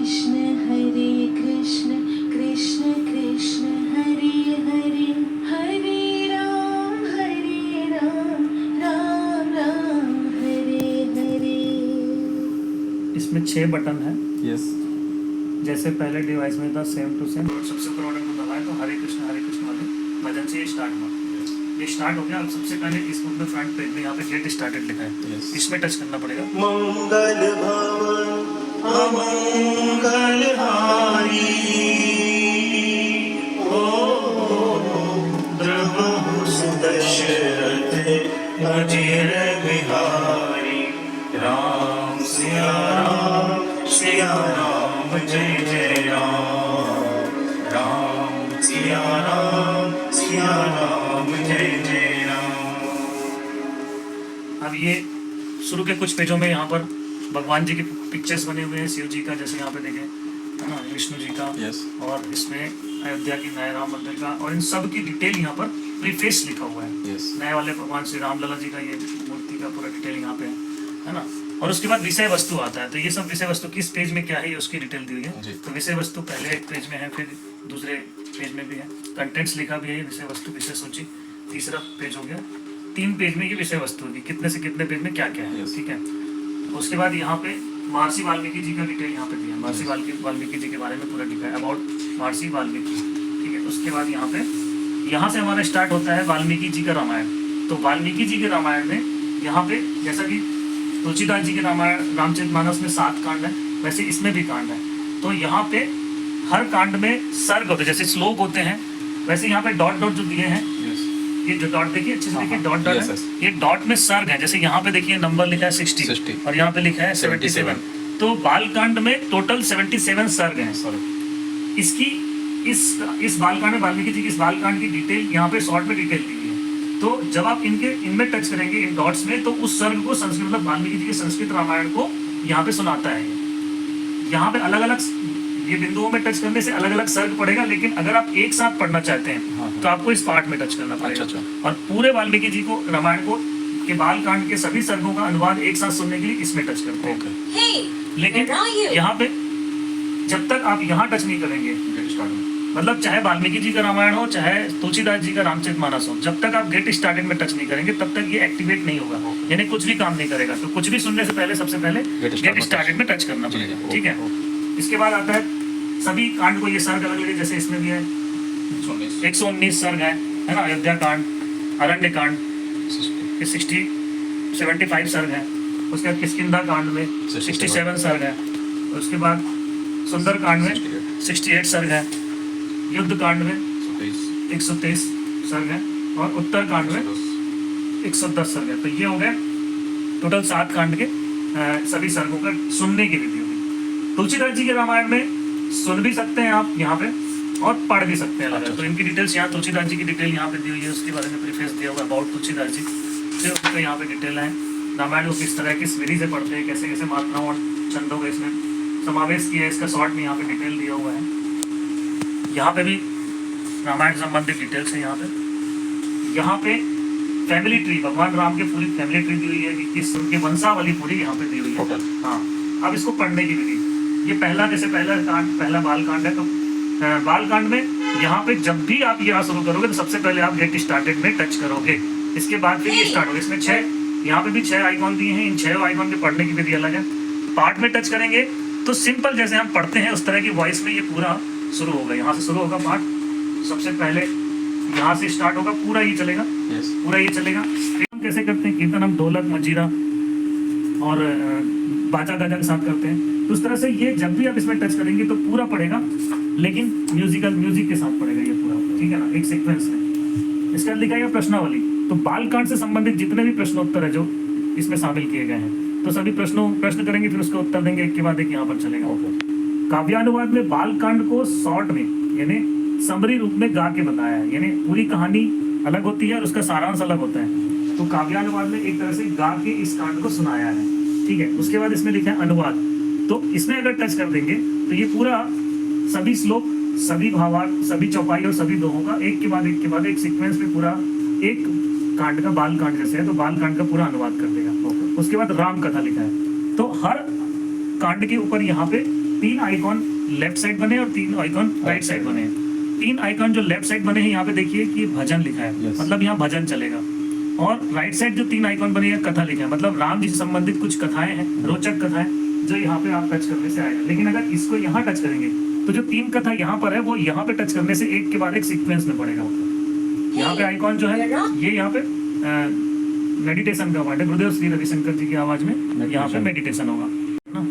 कृष्ण कृष्ण कृष्ण हरे हरे हरे राम राम राम हरे हरे। इसमें 6 बटन है। यस। जैसे पहले डिवाइस में था सेम टू सेम। सबसे ऊपर बटन को दबाएं तो हरे कृष्ण वाले भजन से ये स्टार्ट हुआ। ये स्टार्ट हो गया। अब सबसे पहले इस बुक में फ्रंट पेज में यहाँ पे गेट स्टार्टेड लिखा है। इसमें टच करना पड़ेगा। मंगल भवन अमंगल हारी दशरथ अजिर बिहारी राम सिया राम जय जय राम राम सिया राम जय जय राम। अब ये शुरू के कुछ पेजों में यहाँ पर भगवान जी के पिक्चर्स बने हुए हैं। शिव जी का जैसे यहाँ पे देखें है ना, विष्णु जी का। और इसमें अयोध्या की नए राम मंदिर का और इन सब की डिटेल यहाँ पर प्रीफेस लिखा हुआ है। नए वाले भगवान श्री राम लला जी का ये मूर्ति का पूरा डिटेल यहाँ पे है ना। और उसके बाद विषय वस्तु आता है। तो ये सब विषय वस्तु किस पेज में क्या है उसकी डिटेल दी हुई है। तो विषय वस्तु पहले एक पेज में है, फिर दूसरे पेज में भी है। कंटेंट्स लिखा भी है, विषय वस्तु विषय सूची तीसरा पेज हो गया। 3 पेज में ये विषय वस्तु होगी, कितने से कितने पेज में क्या क्या है। ठीक है। उसके बाद यहाँ पे महर्षि वाल्मीकि जी का डिटेल यहाँ पे दिया है। महर्षि वाल्मीकि जी के बारे में पूरा लिखा है, अबाउट महर्षि वाल्मीकि। ठीक है। उसके बाद यहाँ से हमारा स्टार्ट होता है वाल्मीकि जी का रामायण। तो वाल्मीकि जी के रामायण में यहाँ पे जैसा कि तुलसीदास जी के रामायण रामचरितमानस में 7 कांड है, वैसे इसमें भी कांड है। तो यहाँ पे हर कांड में सर्ग होते हैं, जैसे श्लोक होते हैं वैसे यहाँ पे डॉट डॉट जो दिए हैं। ये जो डॉट देखिए अच्छे से देखिए, डॉट डॉट है। ये डॉट में सर्ग है। जैसे यहाँ पे देखिए नंबर लिखा है 60 और यहाँ पे लिखा है 77। तो बालकांड में टोटल 77 सर्ग हैं। इस बालकांड में वाल्मीकि जी की इस बालकांड की डिटेल यहाँ पे शॉर्ट में डिटेल दी हुई है। तो जब आप इनमें टच करेंगे इन डॉट्स में, तो उस सर्ग को संस्कृत मतलब वाल्मीकि जी के संस्कृत रामायण को यहाँ पे सुनाता है। यहाँ पे अलग अलग ये बिंदुओं में टच करने से अलग अलग सर्ग पड़ेगा, लेकिन अगर आप एक साथ पढ़ना चाहते हैं तो आपको इस पार्ट में टच करना पड़ेगा। और पूरे वाल्मीकि जी को रामायण को के बालकांड के सभी सर्गों का अनुवाद एक साथ सुनने के लिए इसमें टच करते हैं। लेकिन यहाँ पे जब तक आप यहाँ टच नहीं करेंगे, मतलब चाहे वाल्मीकि जी का रामायण हो चाहे तुलसीदास जी का रामचरितमानस हो, जब तक आप गेट स्टार्टेड में टच नहीं करेंगे तब तक ये एक्टिवेट नहीं होगा, यानी कुछ भी काम नहीं करेगा। तो कुछ भी सुनने से पहले सबसे पहले गेट स्टार्टेड में टच करना पड़ेगा। ठीक है। इसके बाद आता है सभी कांड को ये सर्ग अलग लगे, जैसे इसमें भी है 119 सर्ग है ना। अयोध्या कांड, अरण्य कांड 75 सर्ग है। उसके बाद किष्किंधा कांड में 67 सर्ग है। उसके बाद सुंदर कांड में 68 सर्ग है। युद्ध कांड में 123 सर्ग है और उत्तर कांड में 110 सर्ग है। तो ये हो गए टोटल 7 कांड के सभी सर्गों का सुनने की विधि होगी। तुलसीदास जी के रामायण में सुन भी सकते हैं आप यहाँ पे और पढ़ भी सकते हैं। तो इनकी डिटेल्स यहाँ तुलसीदास जी की डिटेल यहाँ पे दी हुई है, उसके बारे में प्रीफेस दिया हुआ है अबाउट तुलसीदास जी। फिर उसका यहाँ पे डिटेल है रामायण को किस तरह किस विधि से पढ़ते हैं, कैसे कैसे मात्राओं और छंदों का इसमें समावेश किया है, इसका शॉर्ट में यहाँ पे डिटेल दिया हुआ है। यहाँ पे भी रामायण संबंधित डिटेल्स है। यहाँ पे फैमिली ट्री, भगवान राम के पूरी फैमिली ट्री दी हुई है, किस उनके वंशावली पूरी यहाँ पे दी हुई है। हाँ, अब इसको पढ़ने की विधि, ये पहला बाल कांड है। तो बाल कांड में यहाँ पे जब भी आप ये शुरू करोगे तो सबसे पहले आप गेट स्टार्टेड में टच करोगे। इसके बाद फिर ये स्टार्ट होगा। इसमें 6 यहाँ पे भी 6 आइकॉन दिए हैं। इन 6 आइकॉन के पढ़ने की विधि अलग है। पार्ट में टच करेंगे तो सिंपल जैसे हम पढ़ते हैं उस तरह की वॉइस में ये पूरा शुरू होगा। यहाँ से शुरू होगा पार्ट, सबसे पहले यहाँ से स्टार्ट होगा, पूरा ये चलेगा। पूरा ये चलेगा। कीर्तन कैसे करते हैं? कीर्तन हम ढोलक मंजीरा और बाजा गाजा के साथ करते हैं। तो उस तरह से ये जब भी आप इसमें टच करेंगे तो पूरा पड़ेगा, लेकिन म्यूजिक के साथ पड़ेगा ये पूरा। ठीक है ना, एक सीक्वेंस में। इसका लिखा है प्रश्नावली। तो बालकांड से संबंधित जितने भी प्रश्नोत्तर है जो इसमें शामिल किए गए हैं, तो सभी प्रश्न करेंगे, फिर उसका उत्तर देंगे, एक के बाद एक यहाँ पर चलेगा। काव्यानुवाद में बालकांड को शॉर्ट में यानी समरी रूप में गा के बताया है, यानी पूरी कहानी अलग होती है और उसका सारांश अलग होता है। तो काव्यानुवाद में एक तरह से गा के इस कांड को सुनाया है। ठीक है। उसके बाद इसमें लिखा है अनुवाद। तो इसमें अगर टच कर देंगे तो ये पूरा सभी श्लोक, सभी भावार्थ, सभी चौपाई और सभी दोहों का एक के बाद एक सीक्वेंस में पूरा एक कांड का बाल कांड जैसे है तो बाल कांड का पूरा अनुवाद कर देगा। उसके बाद राम कथा लिखा है। तो हर कांड के ऊपर यहाँ पे 3 आइकॉन लेफ्ट साइड बने और 3 आइकॉन राइट साइड बने हैं। 3 आइकॉन जो लेफ्ट साइड बने हैं यहाँ पे देखिए कि भजन लिखा है, Yes. मतलब यहाँ भजन चलेगा। और राइट साइड जो 3 आइकॉन बने हैं कथा लिखा है, मतलब राम जी से संबंधित कुछ कथाएं हैं, रोचक कथाएं जो यहाँ पे आप टच करने से आएगा। लेकिन अगर इसको यहाँ टच करेंगे तो जो 3 कथा यहाँ पर है वो यहाँ पे टच करने से एक के बाद एक सीक्वेंस में पड़ेगा। यहाँ पे आइकॉन जो है ये यहाँ पे मेडिटेशन का पार्ट है, गुरुदेव श्री रविशंकर जी की आवाज में यहाँ पे मेडिटेशन होगा ना।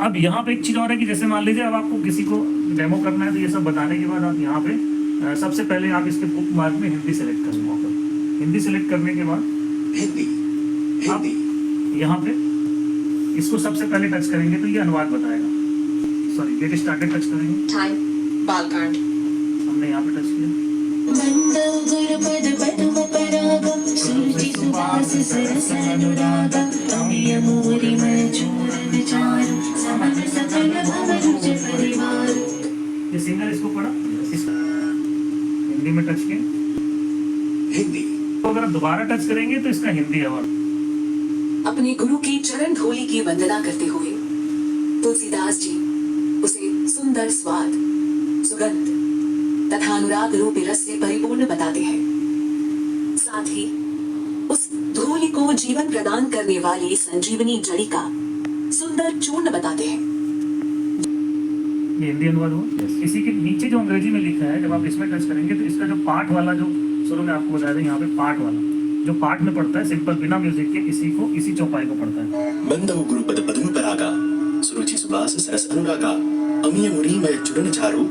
अब यहाँ पे एक चीज और है कि जैसे मान लीजिए अब आपको किसी को डेमो करना है तो ये सब बताने के बाद आप यहाँ पे सबसे पहले आप इसके बुक मार्क में हिंदी सेलेक्ट करेंगे। हिंदी सेलेक्ट करने के बाद आप यहाँ पे इसको सबसे पहले टच करेंगे तो ये अनुवाद बताएगा। सॉरी, गेट स्टार्टेड टच करेंगे, टाइम बालकांड हमने यहाँ पे टच किया। ये सिंगल इसको पढ़ा, हिंदी में टच किया। हिंदी तो अगर आप दोबारा टच करेंगे तो इसका हिंदी है। और अपने गुरु की चरण धूलि की वंदना करते हुए तुलसीदास जी उसे सुंदर स्वाद, सुगंध तथा अनुराग रूप रस से परिपूर्ण बताते हैं। साथ ही उस धूलि को जीवन प्रदान करने वाली संजीवनी जड़ी का सुंदर चूर्ण बताते हैं। ये हिंदी अनुवाद हुआ। इसी के नीचे जो अंग्रेजी में लिखा है, जब आप इसमें टच करेंगे तो इसका जो पाठ वाला, जो शुरू में आपको बताया था यहाँ पे पाठ वाला, जो पाठ में पढ़ता है सिंपल बिना म्यूजिक के, इसी चौपाई को पढ़ता है। बंदव गुरुपद पद्म परागा सुरुचि सुबास सरस अनुरागा अमीय मुरीमय चूर्ण चारु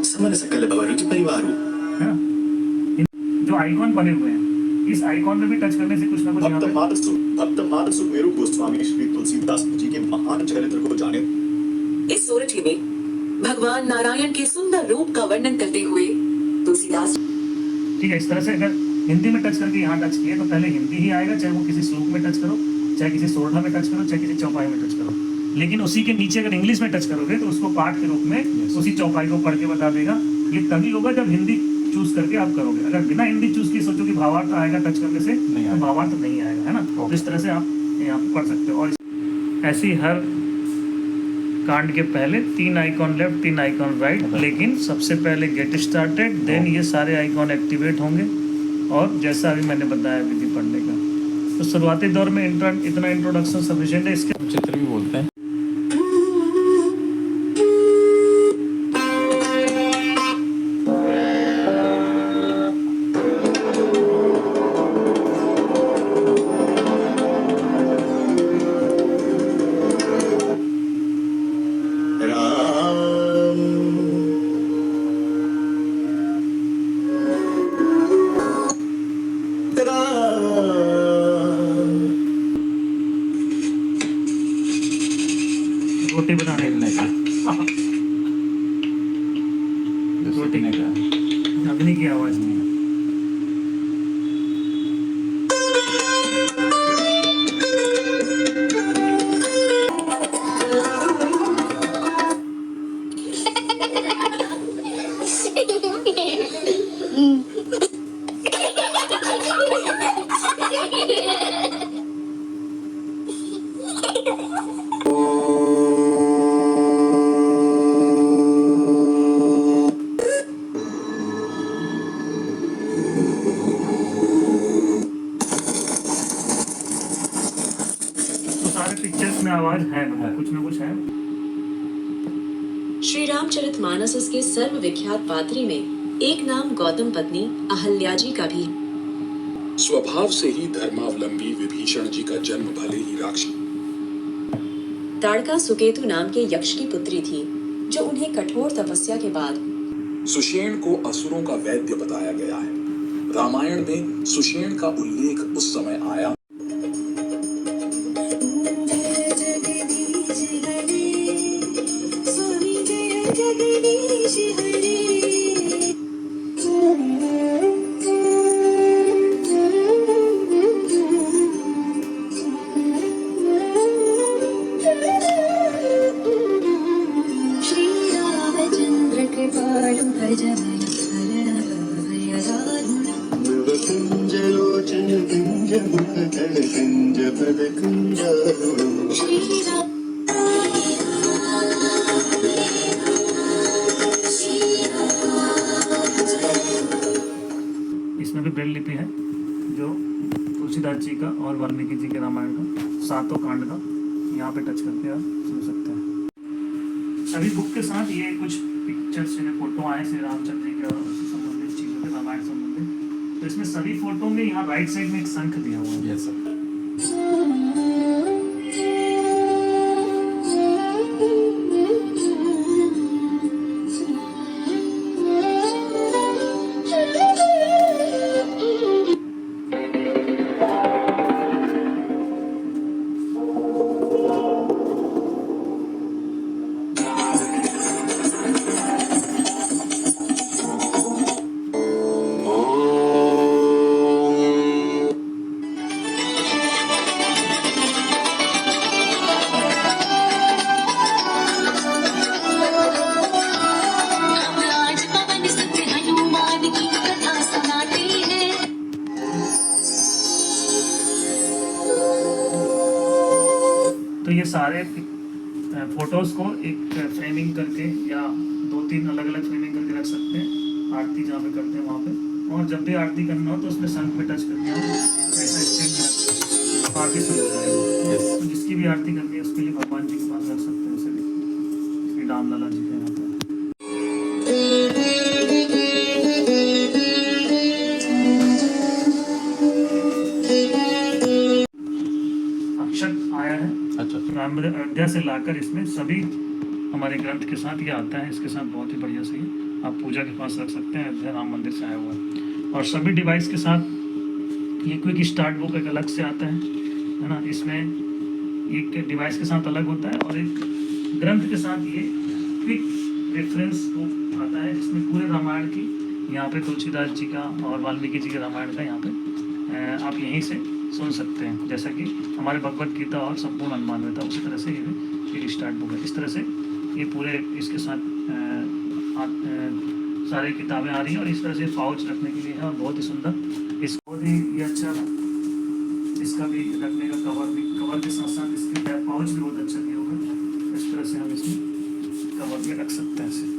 समन सकल भवरुचि परिवारु। है ना? जो आइकॉन बने हुए हैं, इस आइकॉन में भी टच करने से कुछ ना कुछ यहाँ पे भक्त मानसु मेरु गोस्वामी श्री तुलसीदास जी के महान चरित्र को जाने। इस सोरठी में भगवान नारायण के सुंदर रूप का वर्णन करते हुए तुलसीदास, ठीक है। इस तरह से अगर हिंदी में टच करके यहाँ टच किए तो पहले हिंदी ही आएगा, चाहे वो किसी श्लोक में टच करो, चाहे किसी सोरठा में टच करो, चाहे किसी चौपाई में टच करो। लेकिन उसी के नीचे अगर इंग्लिश में टच करोगे तो उसको पाठ के रूप में उसी चौपाई को पढ़ के बता देगा। ये तभी होगा जब हिंदी चूज करके आप करोगे। अगर बिना हिंदी चूज किए सोचो कि भावार्थ आएगा टच करने से, तो भावार्थ नहीं आएगा, है ना। तो इस तरह से आप यहाँ पे पढ़ सकते हो। और ऐसी हर कांड के पहले 3 आइकॉन लेफ्ट, 3 आइकॉन राइट, लेकिन सबसे पहले गेट स्टार्टेड, देन ये सारे आइकॉन एक्टिवेट होंगे। और जैसा अभी मैंने बताया विधि पढ़ने का, तो शुरुआती दौर में इतना इंट्रोडक्शन सफिशिएंट है। इसके चित्र भी बोलते हैं। रोटी बनाने का रोटी का अग्नि की आवाज नहीं है। पिक्चर्स में आवाज है, मतलब कुछ ना कुछ है। श्री रामचरितमानस के सर्वविख्यात पात्री में एक नाम गौतम पत्नी अहल्या जी का भी। स्वभाव से ही धर्मावलंबी विभीषण जी का जन्म भले ही राक्षस ताड़का सुकेतु नाम के यक्ष की पुत्री थी, जो उन्हें कठोर तपस्या के बाद सुषेण को असुरों का वैद्य बताया गया है। रामायण में सुषेण का उल्लेख उस समय आया कुंजलोचन कुंज मुख सातों कांड का यहाँ पे टच करके आप सुन सकते हैं। सभी बुक के साथ ये कुछ पिक्चर्स में फोटो आए श्री रामचंद्र जी के और उससे संबंधित चीज़ों के, रामायण संबंधित। तो इसमें सभी फोटो में यहाँ राइट साइड में एक शंख दिया हुआ है। Yes sir. हम आज पवन सुत हनुमान की कथा सुनाते हैं। तो ये सारे फोटोज को एक फ्रेमिंग करके या 2-3 अलग अलग फ्रेमिंग करके रख सकते हैं, आरती जहाँ पे करते हैं वहाँ पे। और जब भी आरती करना हो तो उसमें शंख पे टच करके हम ऐसा स्टेप में आरती शुरू हो जाएगी। यस। तो जिसकी भी आरती करनी है उसके लिए भगवान जी के पास रख सकते हैं, उसे भी श्री राम लला जी के यहाँ पे। अक्षत आया है अच्छा। राम मंदिर अयोध्या से लाकर इसमें सभी हमारे ग्रंथ के साथ ये आता है, इसके साथ बहुत ही बढ़िया से आप पूजा के पास रख सकते हैं। अयोध्या राम मंदिर से आया हुआ है। और सभी डिवाइस के साथ ये क्विक स्टार्ट बुक एक अलग से आता है ना। इसमें एक डिवाइस के साथ अलग होता है और एक ग्रंथ के साथ ये क्विक रेफरेंस बुक आता है, जिसमें पूरे रामायण की, यहाँ पे तुलसीदास जी का और वाल्मीकि जी के रामायण का यहाँ पे आप यहीं से सुन सकते हैं। जैसा कि हमारे भगवत गीता और संपूर्ण हनुमान वेता, उसी तरह से ये भी स्टार्ट बुक है। इस तरह से ये पूरे इसके साथ सारी किताबें आ रही हैं और इस तरह से पाउच रखने के लिए है और बहुत ही सुंदर। इसको बहुत ही ये अच्छा, इसका भी रखने का कवर के साथ साथ इसके पाउच भी बहुत अच्छा दिया होगा। इस तरह से हम इसमें कवर में रख सकते हैं इसे।